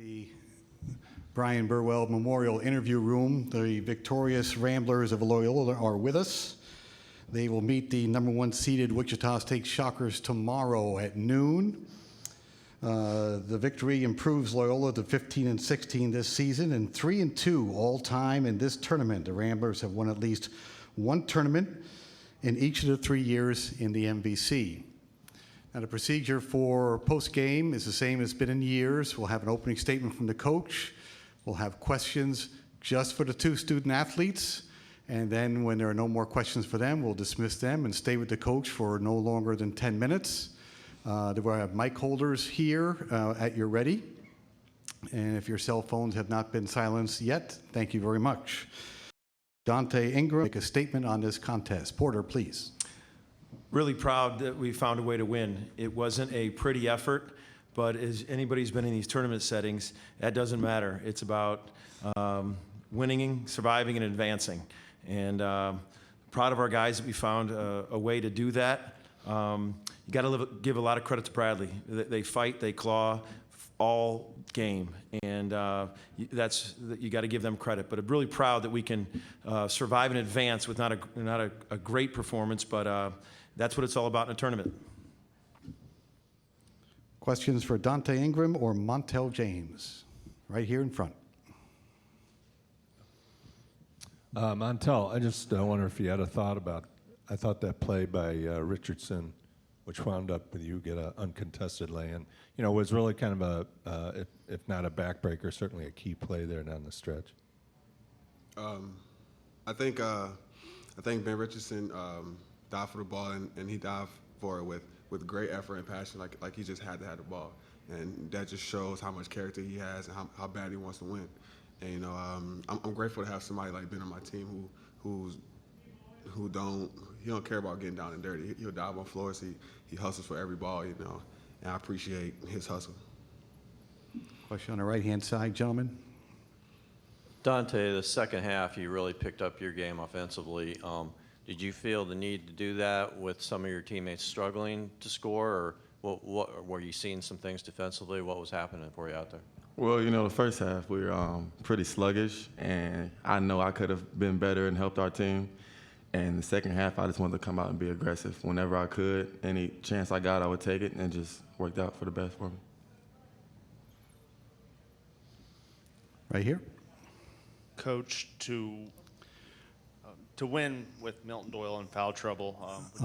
The Brian Burwell Memorial Interview Room. The victorious Ramblers of Loyola are with us. They will meet the #1 seeded Wichita State Shockers tomorrow at noon. The victory improves Loyola to 15-16 this season and 3-2 all-time in this tournament. The Ramblers have won at least one tournament in each of the 3 years in the MVC. Now, the procedure for post-game is the same as it's been in years. We'll have an opening statement from the coach. We'll have questions just for the 2 student athletes. And then when there are no more questions for them, we'll dismiss them and stay with the coach for no longer than 10 minutes. We'll have mic holders here at your ready. And if your cell phones have not been silenced yet, thank you very much. Dante Ingram, make a statement on this contest. Porter, please. Really proud that we found a way to win. It wasn't a pretty effort, but as anybody who's been in these tournament settings, that doesn't matter. It's about winning, surviving, and advancing. And proud of our guys that we found a way to do that. You got to give a lot of credit to Bradley. They fight, they claw all game, and you got to give them credit. But I'm really proud that we can survive and advance with not a great performance, but that's what it's all about in a tournament. Questions for Dante Ingram or Montel James? Right here in front. Montel, I just wonder if you had a thought about, I thought that play by Richardson, which wound up with you get an uncontested lay-in, was really kind of a, if not a backbreaker, certainly a key play there down the stretch. I think Ben Richardson dived for the ball, and he dived for it with great effort and passion, like he just had to have the ball. And that just shows how much character he has and how bad he wants to win. And I'm grateful to have somebody like Ben on my team who don't care about getting down and dirty. He'll dive on floors. He hustles for every ball, and I appreciate his hustle. Question on the right-hand side, gentlemen. Dante, the second half, you really picked up your game offensively. Did you feel the need to do that with some of your teammates struggling to score, or what were you seeing some things defensively? What was happening for you out there? Well, the first half we were pretty sluggish, and I know I could have been better and helped our team. And the second half, I just wanted to come out and be aggressive whenever I could. Any chance I got, I would take it, and it just worked out for the best for me. Right here. Coach, to win with Milton Doyle in foul trouble.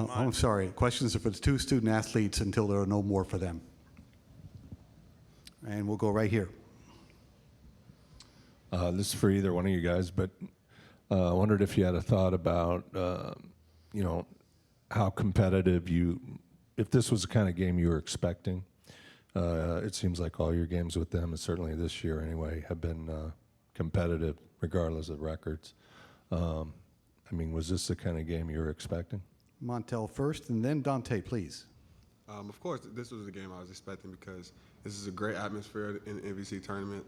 I'm sorry. Questions are for the 2 student athletes until there are no more for them. And we'll go right here. This is for either one of you guys, but I wondered if you had a thought about, how competitive if this was the kind of game you were expecting. It seems like all your games with them, and certainly this year anyway, have been competitive regardless of records. Was this the kind of game you were expecting? Montel first, and then Dante, please. Of course, this was the game I was expecting because this is a great atmosphere in the MVC tournament.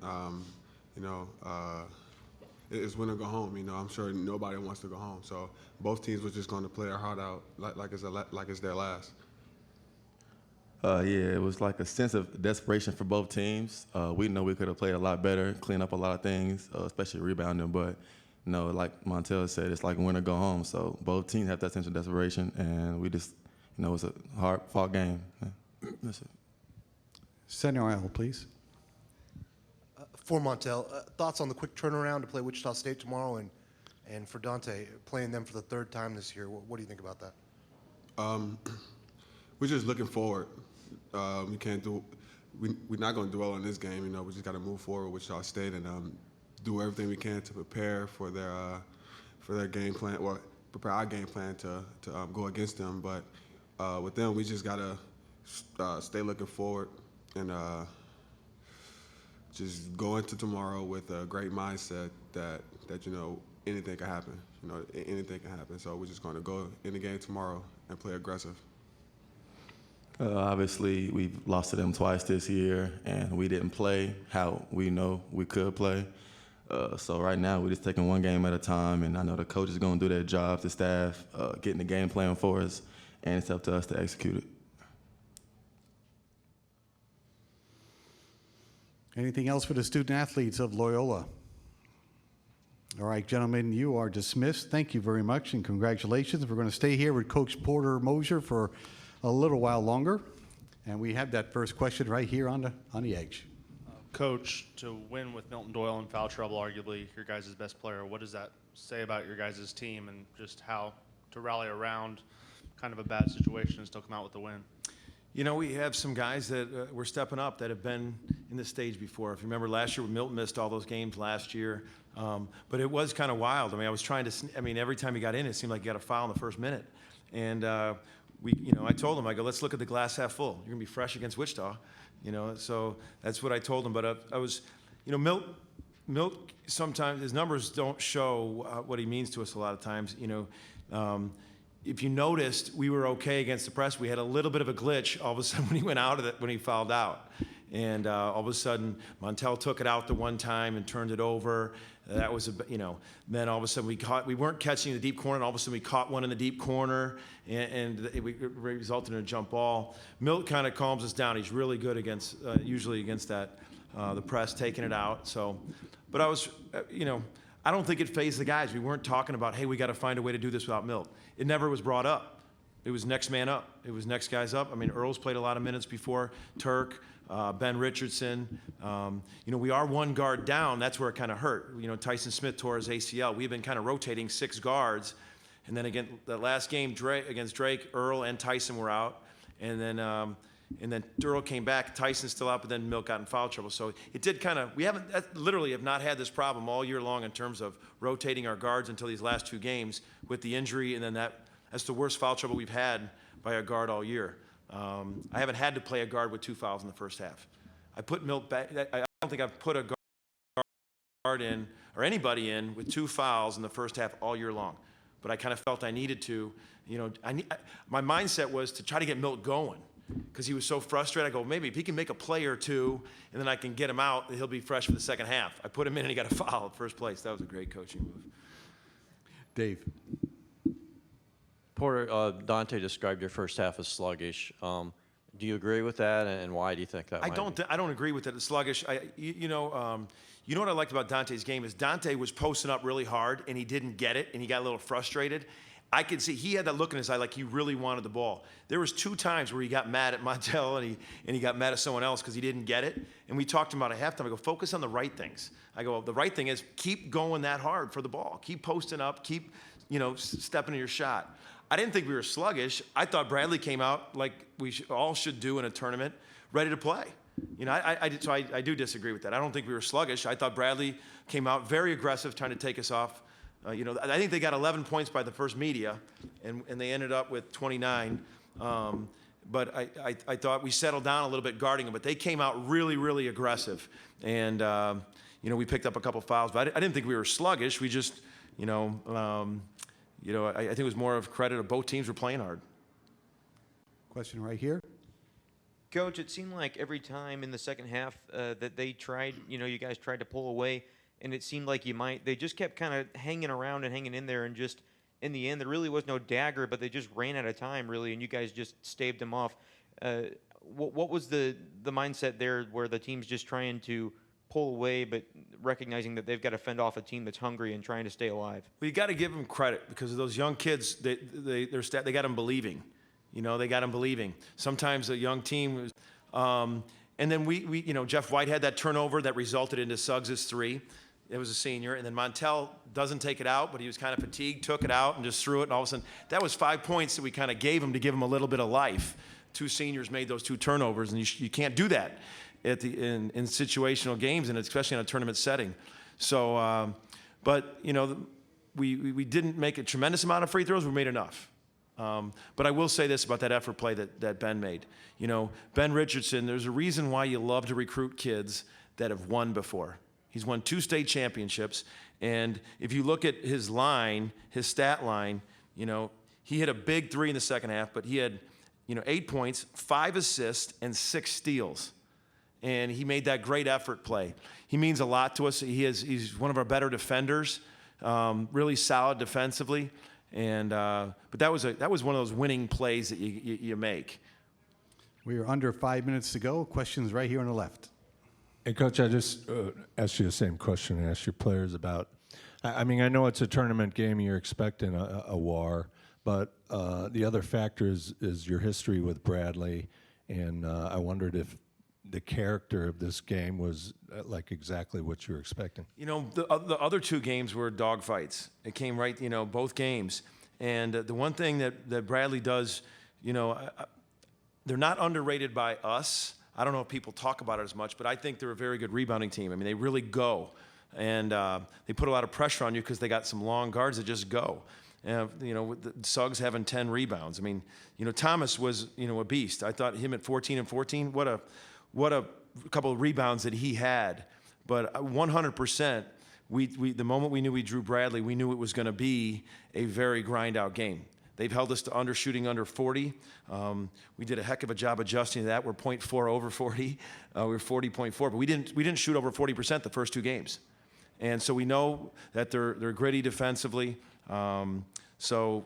It's win or go home. I'm sure nobody wants to go home. So both teams were just going to play their heart out like it's their last. Yeah, it was like a sense of desperation for both teams. We know we could have played a lot better, clean up a lot of things, especially rebounding. But like Montel said, it's like win or go home. So both teams have that sense of desperation, and we just, it's a hard-fought game. Yeah. That's it. Center aisle, please. For Montel, thoughts on the quick turnaround to play Wichita State tomorrow, and for Dante, playing them for the 3rd time this year. What do you think about that? We're just looking forward. We're not going to dwell on this game. We just got to move forward with Wichita State and do everything we can to prepare for their game plan, or prepare our game plan to go against them. But with them, we just got to stay looking forward and just go into tomorrow with a great mindset that anything can happen. Anything can happen. So we're just going to go in the game tomorrow and play aggressive. Obviously, we've lost to them twice this year, and we didn't play how we know we could play. So right now, we're just taking one game at a time, and I know the coach is going to do their job, the staff, getting the game plan for us, and it's up to us to execute it. Anything else for the student athletes of Loyola? All right, gentlemen, you are dismissed. Thank you very much and congratulations. We're going to stay here with Coach Porter Mosier for a little while longer. And we have that first question right here on the edge. Coach, to win with Milton Doyle in foul trouble, arguably your guys' best player, what does that say about your guys' team and just how to rally around kind of a bad situation and still come out with the win? You know, we have some guys that were stepping up that have been in this stage before. If you remember last year, Milton missed all those games last year. But it was kind of wild. I mean, I was trying to, every time he got in, it seemed like he got a foul in the first minute. And I told him, I go, let's look at the glass half full. You're going to be fresh against Wichita. So that's what I told him. But I was, Milt, sometimes his numbers don't show what he means to us a lot of times. If you noticed, we were okay against the press. We had a little bit of a glitch all of a sudden when he went out of it, when he fouled out. And all of a sudden, Montel took it out the one time and turned it over. That was, then all of a sudden we weren't catching the deep corner, and all of a sudden we caught one in the deep corner, and it resulted in a jump ball. Milt kind of calms us down. He's really good against, usually against that, the press, taking it out. So, but I was, I don't think it fazed the guys. We weren't talking about, hey, we got to find a way to do this without Milt. It never was brought up. It was next man up. It was next guys up. I mean, Earl's played a lot of minutes before, Turk, Ben Richardson. We are one guard down. That's where it kind of hurt. Tyson Smith tore his ACL. We've been kind of rotating 6 guards. And then again, the last game against Drake, Earl and Tyson were out. And then Earl came back, Tyson's still out, but then Milt got in foul trouble. So it did kind of, we literally have not had this problem all year long in terms of rotating our guards until these last 2 games with the injury, and then that's the worst foul trouble we've had by a guard all year. I haven't had to play a guard with 2 fouls in the first half. I put Milt back. I don't think I've put a guard in or anybody in with 2 fouls in the first half all year long. But I kind of felt I needed to. My mindset was to try to get Milt going because he was so frustrated. I go, maybe if he can make a play or 2, and then I can get him out, he'll be fresh for the second half. I put him in, and he got a foul at first place. That was a great coaching move. Dave. Porter, Dante described your first half as sluggish. Do you agree with that, and why do you think that? I don't agree with it. It's sluggish. You know what I liked about Dante's game is Dante was posting up really hard, and he didn't get it, and he got a little frustrated. I could see he had that look in his eye like he really wanted the ball. There was 2 times where he got mad at Montel and he got mad at someone else because he didn't get it. And we talked about it at halftime. I go, focus on the right things. I go, well, the right thing is keep going that hard for the ball. Keep posting up. Keep, stepping to your shot. I didn't think we were sluggish. I thought Bradley came out like we all should do in a tournament, ready to play. I do disagree with that. I don't think we were sluggish. I thought Bradley came out very aggressive, trying to take us off. I think they got 11 points by the first media, and they ended up with 29. But I thought we settled down a little bit guarding them, but they came out really, really aggressive. And, we picked up a couple fouls, but I didn't think we were sluggish. We just, I think it was more of credit of both teams were playing hard. Question right here. Coach, it seemed like every time in the second half that they tried, you guys tried to pull away, and it seemed like they just kept kind of hanging around and hanging in there, and just in the end, there really was no dagger, but they just ran out of time, really, and you guys just staved them off. What was the mindset there where the team's just trying to pull away, but recognizing that they've got to fend off a team that's hungry and trying to stay alive? Well, you got to give them credit because of those young kids. They got them believing. They got them believing. Sometimes a young team, and then we Jeff White had that turnover that resulted into Suggs' 3. It was a senior, and then Montel doesn't take it out, but he was kind of fatigued, took it out, and just threw it, and all of a sudden, that was 5 points that we kind of gave him to give him a little bit of life. 2 seniors made those 2 turnovers, and you can't do that in situational games, and especially in a tournament setting. So, but we didn't make a tremendous amount of free throws. We made enough. But I will say this about that effort play that Ben made. Ben Richardson, there's a reason why you love to recruit kids that have won before. He's won 2 state championships, and if you look at his line, his stat line, he hit a big 3 in the second half, but he had 8 points, 5 assists, and 6 steals. And he made that great effort play. He means a lot to us. He's one of our better defenders, really solid defensively. And but that was one of those winning plays that you make. We are under 5 minutes to go. Questions right here on the left. Hey, Coach, I just asked you the same question I asked your players about. I mean, I know it's a tournament game. You're expecting a war, but the other factor is your history with Bradley, and I wondered if the character of this game was like exactly what you were expecting. You know, the other two games were dogfights. It came right, you know, both games. And the one thing that Bradley does, you know, they're not underrated by us. I don't know if people talk about it as much, but I think they're a very good rebounding team. I mean, they really go. And they put a lot of pressure on you because they got some long guards that just go. You know, with the Suggs having 10 rebounds. I mean, you know, Thomas was, you know, a beast. I thought him at 14 and 14, what a couple of rebounds that he had. But 100%, the moment we knew we drew Bradley, we knew it was going to be a very grind-out game. They've held us to undershooting under 40. We did a heck of a job adjusting to that. We're 0.4 over 40. We're 40.4, but we didn't shoot over 40% the first two games. And so we know that they're gritty defensively. So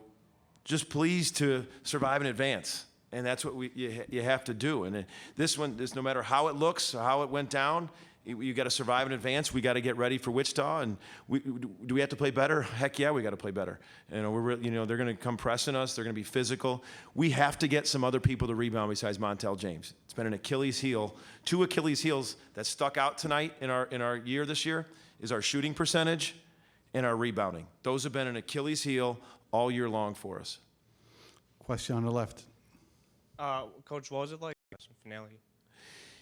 just pleased to survive in advance. And that's what you have to do. And this one, no matter how it looks, or how it went down, you got to survive in advance. We got to get ready for Wichita. And do we have to play better? Heck yeah, we got to play better. You know, they're going to come pressing us. They're going to be physical. We have to get some other people to rebound besides Montel James. It's been an Achilles heel. Two Achilles heels that stuck out tonight in our year this year is our shooting percentage and our rebounding. Those have been an Achilles heel all year long for us. Question on the left. Coach, what was it like finale?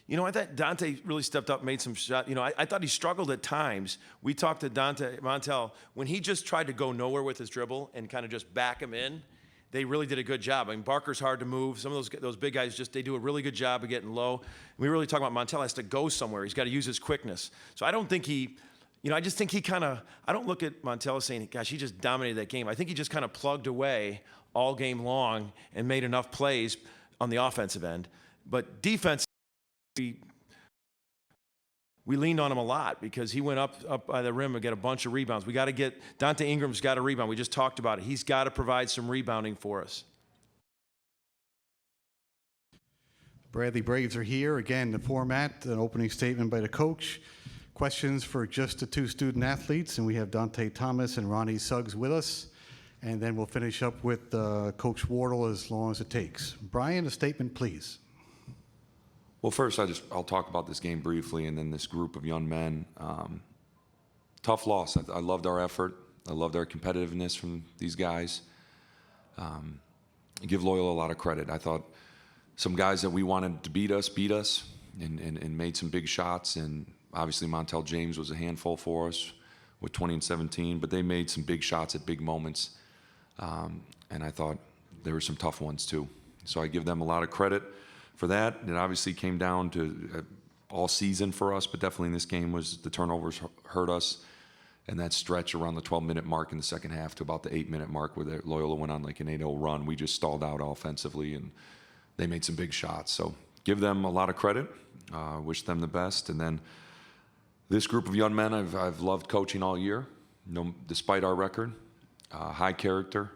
You know, I thought Dante really stepped up, made some shots. You know, I thought he struggled at times. We talked to Montel, when he just tried to go nowhere with his dribble and kind of just back him in, they really did a good job. I mean, Barker's hard to move. Some of those big guys they do a really good job of getting low. We really talk about Montel has to go somewhere. He's got to use his quickness. So I don't think I just think I don't look at Montel as saying, gosh, he just dominated that game. I think he just kind of plugged away all game long and made enough plays on the offensive end. But defense, we leaned on him a lot because he went up by the rim and got a bunch of rebounds. We got to get Dante Ingram's got to rebound. We just talked about it. He's got to provide some rebounding for us. Bradley Braves are here. Again, the format, an opening statement by the coach. Questions for just the two student athletes, and we have Dante Thomas and Ronnie Suggs with us. And then we'll finish up with Coach Wardle as long as it takes. Brian, a statement, please. Well, first, I'll talk about this game briefly, and then this group of young men. Tough loss. I loved our effort. I loved our competitiveness from these guys. I give Loyola a lot of credit. I thought some guys that we wanted to beat us and made some big shots. And obviously, Montel James was a handful for us with 20 and 17, but they made some big shots at big moments. And I thought there were some tough ones too. So I give them a lot of credit for that. It obviously came down to all season for us, but definitely in this game was the turnovers hurt us. And that stretch around the 12-minute mark in the second half to about the 8-minute mark where Loyola went on like an 8-0 run, we just stalled out offensively and they made some big shots. So give them a lot of credit, wish them the best. And then this group of young men I've loved coaching all year, despite our record. High character,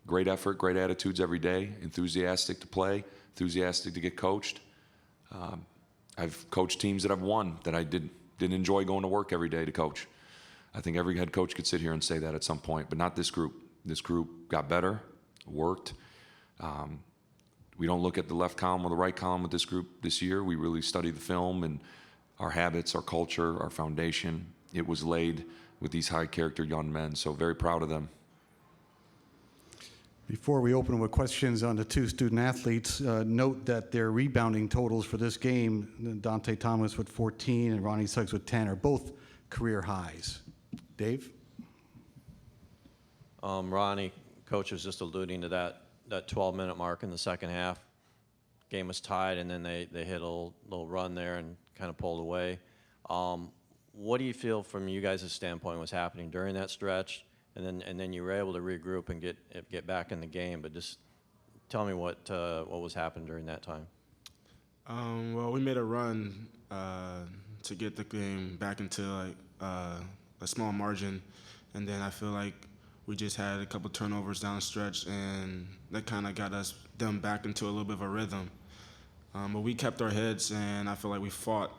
great effort, great attitudes every day, enthusiastic to play, enthusiastic to get coached. I've coached teams that I've won that I didn't enjoy going to work every day to coach. I think every head coach could sit here and say that at some point, but not this group. This group got better, worked. We don't look at the left column or the right column with this group this year. We really study the film and our habits, our culture, our foundation. It was laid with these high character young men, so very proud of them. Before we open with questions on the two student athletes, note that their rebounding totals for this game, Dante Thomas with 14 and Ronnie Suggs with 10, are both career highs. Dave? Ronnie, coach was just alluding to that 12-minute mark in the second half. Game was tied, and then they hit a little run there and kind of pulled away. What do you feel from you guys' standpoint was happening during that stretch? And then you were able to regroup and get back in the game. But just tell me what was happening during that time. Well, we made a run to get the game back into like a small margin, and then I feel like we just had a couple turnovers down the stretch, and that kind of got them back into a little bit of a rhythm. But we kept our heads, and I feel like we fought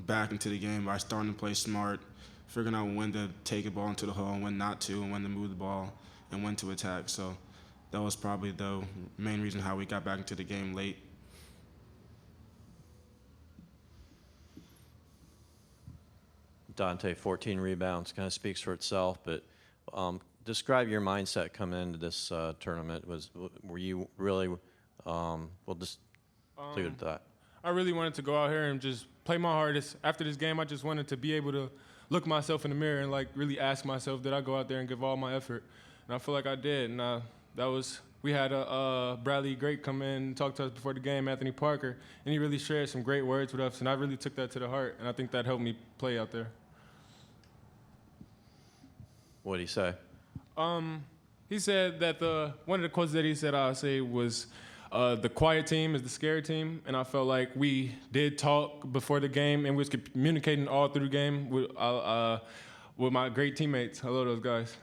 back into the game by starting to play smart, figuring out when to take a ball into the hole and when not to, and when to move the ball and when to attack. So that was probably the main reason how we got back into the game late. Dante, 14 rebounds, kind of speaks for itself, but describe your mindset coming into this tournament. Were you really, we'll just leave it at that. I really wanted to go out here and just play my hardest. After this game, I just wanted to be able to look myself in the mirror and like really ask myself, did I go out there and give all my effort? And I feel like I did. And we had Bradley Great come in and talk to us before the game, Anthony Parker, and he really shared some great words with us, and I really took that to the heart, and I think that helped me play out there. What did he say? He said that one of the quotes that he said I'll say was, the quiet team is the scared team, and I felt like we did talk before the game, and we was communicating all through the game with my great teammates. I love those guys.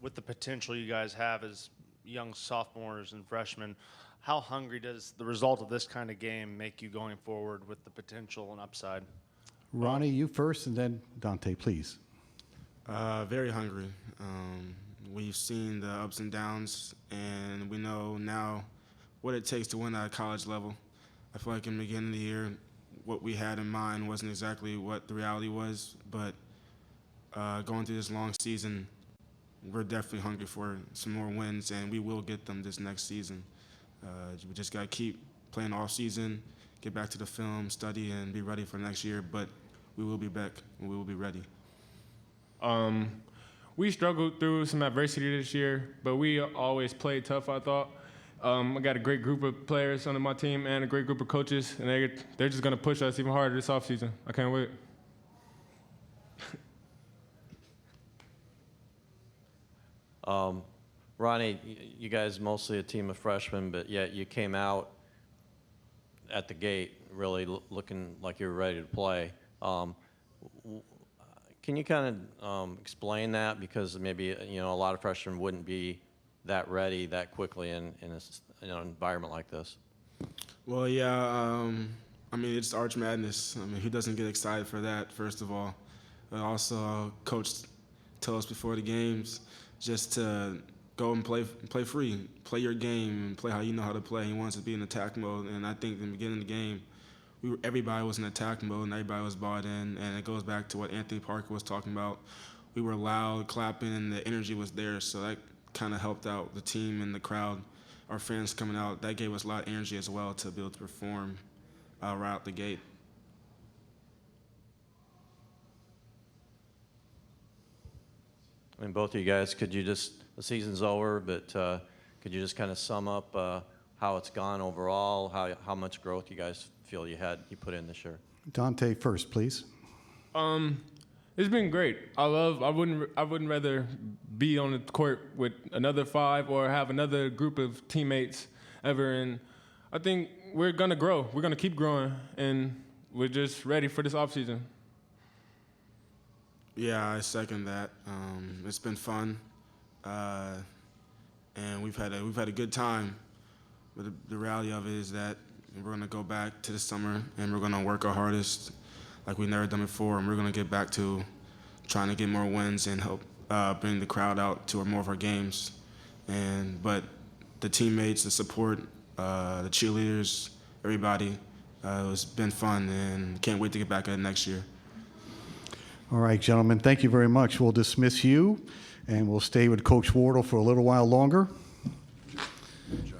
With the potential you guys have as young sophomores and freshmen, how hungry does the result of this kind of game make you going forward with the potential and upside? Ronnie, you first, and then Dante, please. Very hungry. We've seen the ups and downs, and we know now what it takes to win at a college level. I feel like in the beginning of the year, what we had in mind wasn't exactly what the reality was, but going through this long season, we're definitely hungry for some more wins, and we will get them this next season. We just got to keep playing all season, get back to the film, study, and be ready for next year, but we will be back, and we will be ready. We struggled through some adversity this year, but we always played tough, I thought. I got a great group of players under my team and a great group of coaches, and they're just going to push us even harder this offseason. I can't wait. Ronnie, you guys mostly a team of freshmen, but yet you came out at the gate really looking like you were ready to play. Can you kind of explain that? Because maybe a lot of freshmen wouldn't be that ready that quickly in an environment like this. Well, yeah, I mean, it's Arch Madness. I mean, who doesn't get excited for that, first of all? But also, Coach told us before the games just to go and play free, play your game, and play how you know how to play. He wants to be in attack mode, and I think in the beginning of the game, everybody was in attack mode and everybody was bought in, and it goes back to what Anthony Parker was talking about. We were loud, clapping, and the energy was there, so that kind of helped out the team and the crowd, our fans coming out. That gave us a lot of energy as well to be able to perform right out the gate. I mean, both of you guys, the season's over, but could you just kind of sum up how it's gone overall, how much growth you guys feel you put in this year? Dante first, please. It's been great. I wouldn't rather be on the court with another 5 or have another group of teammates ever. And I think we're gonna grow. We're gonna keep growing, and we're just ready for this offseason. Yeah, I second that. It's been fun, and we've had a good time. But the reality of it is that we're gonna go back to the summer, and we're gonna work our hardest, like we've never done before, and we're gonna get back to trying to get more wins and help bring the crowd out to more of our games. But the teammates, the support, the cheerleaders, everybody, it's been fun, and can't wait to get back at it next year. All right, gentlemen, thank you very much. We'll dismiss you, and we'll stay with Coach Wardle for a little while longer. Good job.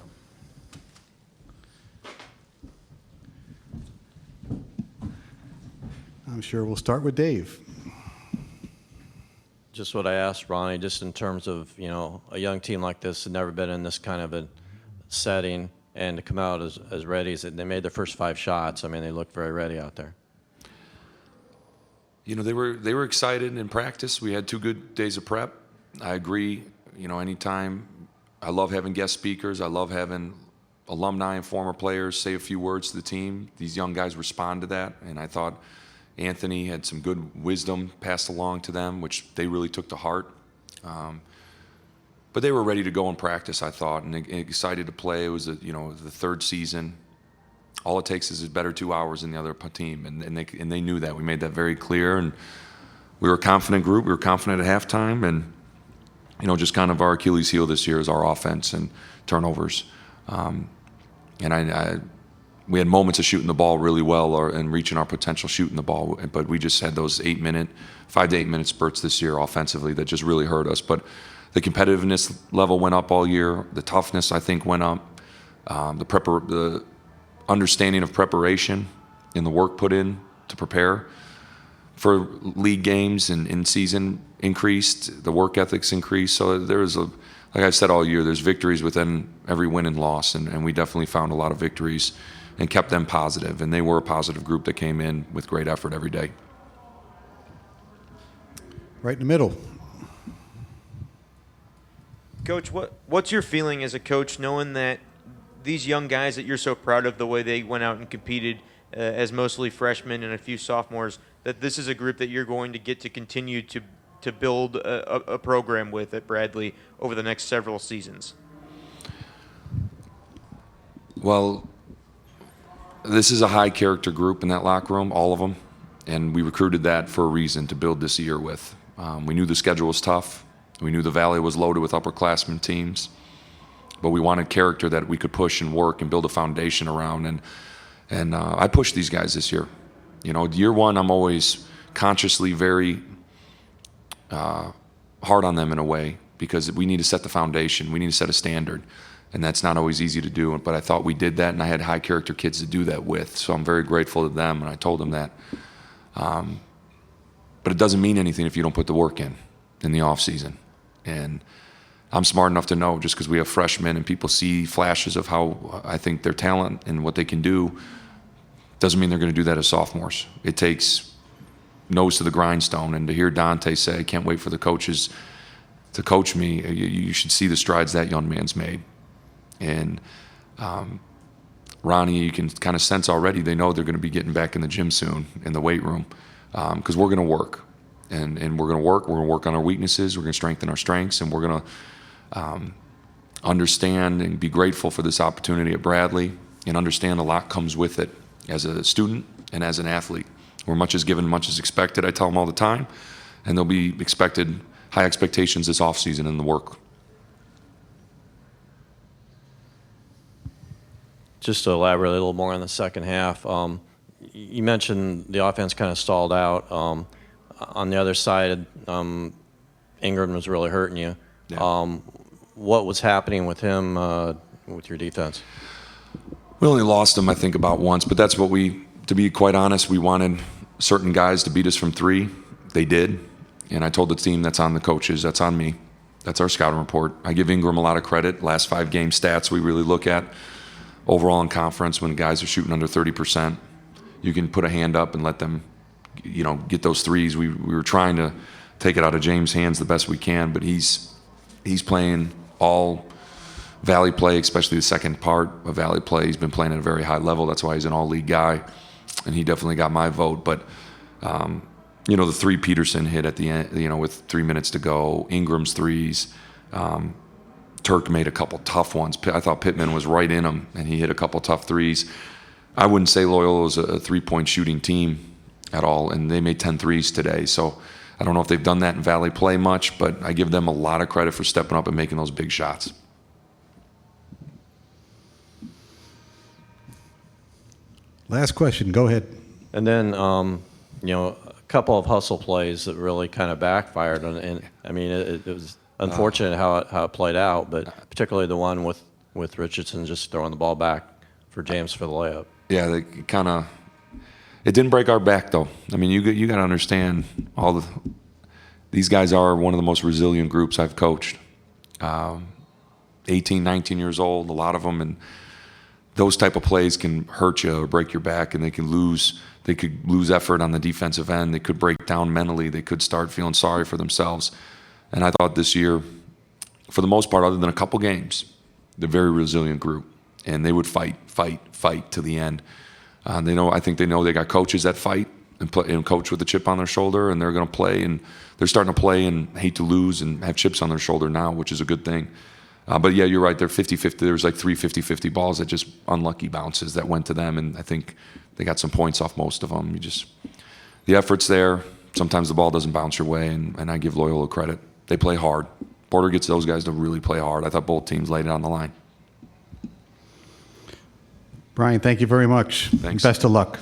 I'm sure we'll start with Dave. Just what I asked Ronnie, just in terms of, a young team like this had never been in this kind of a setting, and to come out as ready as they made their first 5 shots. I mean, they looked very ready out there. They were excited in practice. We had 2 good days of prep. I agree. Anytime, I love having guest speakers. I love having alumni and former players say a few words to the team. These young guys respond to that, and I thought Anthony had some good wisdom passed along to them, which they really took to heart. but they were ready to go in practice, I thought, and excited to play. It was the third season. All it takes is a better 2 hours than the other team, and they knew that. We made that very clear, and we were a confident group. We were confident at halftime, and just kind of our Achilles heel this year is our offense and turnovers. And we had moments of shooting the ball really well and reaching our potential shooting the ball, but we just had those 5 to 8 minute spurts this year offensively that just really hurt us. But the competitiveness level went up all year. The toughness, I think, went up. The understanding of preparation and the work put in to prepare for league games and in season increased. The work ethics increased. So there was like I said all year, there's victories within every win and loss, and we definitely found a lot of victories and kept them positive. And they were a positive group that came in with great effort every day. Right in the middle. Coach, what's your feeling as a coach knowing that these young guys that you're so proud of the way they went out and competed as mostly freshmen and a few sophomores, that this is a group that you're going to get to continue to build a program with at Bradley over the next several seasons? Well, this is a high character group in that locker room, all of them, and we recruited that for a reason to build this year with. We knew the schedule was tough. We knew the Valley was loaded with upperclassmen teams, but we wanted character that we could push and work and build a foundation around. And I pushed these guys this year. Year one, I'm always consciously very hard on them in a way, because we need to set the foundation. We need to set a standard, and that's not always easy to do. But I thought we did that, and I had high character kids to do that with. So I'm very grateful to them, and I told them that. But it doesn't mean anything if you don't put the work in the off season. And I'm smart enough to know, just because we have freshmen and people see flashes of how I think their talent and what they can do, doesn't mean they're going to do that as sophomores. It takes nose to the grindstone. And to hear Dante say, I can't wait for the coaches to coach me, you should see the strides that young man's made. And Ronnie, you can kind of sense already, they know they're going to be getting back in the gym soon, in the weight room, because we're going to work. And we're going to work on our weaknesses, we're going to strengthen our strengths, and we're going to understand and be grateful for this opportunity at Bradley, and understand a lot comes with it as a student and as an athlete. Where much is given, much is expected, I tell them all the time, and there'll be high expectations this offseason in the work. Just to elaborate a little more on the second half, you mentioned the offense kind of stalled out. On the other side, Ingram was really hurting you. Yeah. What was happening with him with your defense? We only lost him, I think, about once, but that's what to be quite honest, we wanted certain guys to beat us from three. They did, and I told the team that's on the coaches, that's on me. That's our scouting report. I give Ingram a lot of credit. Last 5 game stats we really look at. Overall in conference, when guys are shooting under 30%, you can put a hand up and let them, get those threes. We were trying to take it out of James' hands the best we can, but he's playing all Valley play, especially the second part of Valley play. He's been playing at a very high level. That's why he's an all-league guy, and he definitely got my vote. But the 3 Peterson hit at the end, with 3 minutes to go. Ingram's threes. Turk made a couple tough ones. I thought Pittman was right in him, and he hit a couple tough threes. I wouldn't say Loyola was a 3-point shooting team at all, and they made 10 threes today. So I don't know if they've done that in Valley play much, but I give them a lot of credit for stepping up and making those big shots. Last question. Go ahead. And then, a couple of hustle plays that really kind of backfired. And I mean, it was unfortunate how it played out, but particularly the one with Richardson just throwing the ball back for James for the layup. Yeah, it didn't break our back though. I mean, you got to understand these guys are one of the most resilient groups I've coached. 18, 19 years old, a lot of them, and those type of plays can hurt you or break your back, and they could lose effort on the defensive end. They could break down mentally. They could start feeling sorry for themselves. And I thought this year, for the most part, other than a couple games, they're a very resilient group, and they would fight to the end. I think they know they got coaches that fight, and coach with a chip on their shoulder, and they're going to play, and they're starting to play and hate to lose and have chips on their shoulder now, which is a good thing. But yeah, you're right. They're 50-50. There's like 3 50-50 balls that just unlucky bounces that went to them, and I think they got some points off most of them. The effort's there. Sometimes the ball doesn't bounce your way, and I give Loyola credit. They play hard. Porter gets those guys to really play hard. I thought both teams laid it on the line. Brian, thank you very much. Thanks. Best of luck.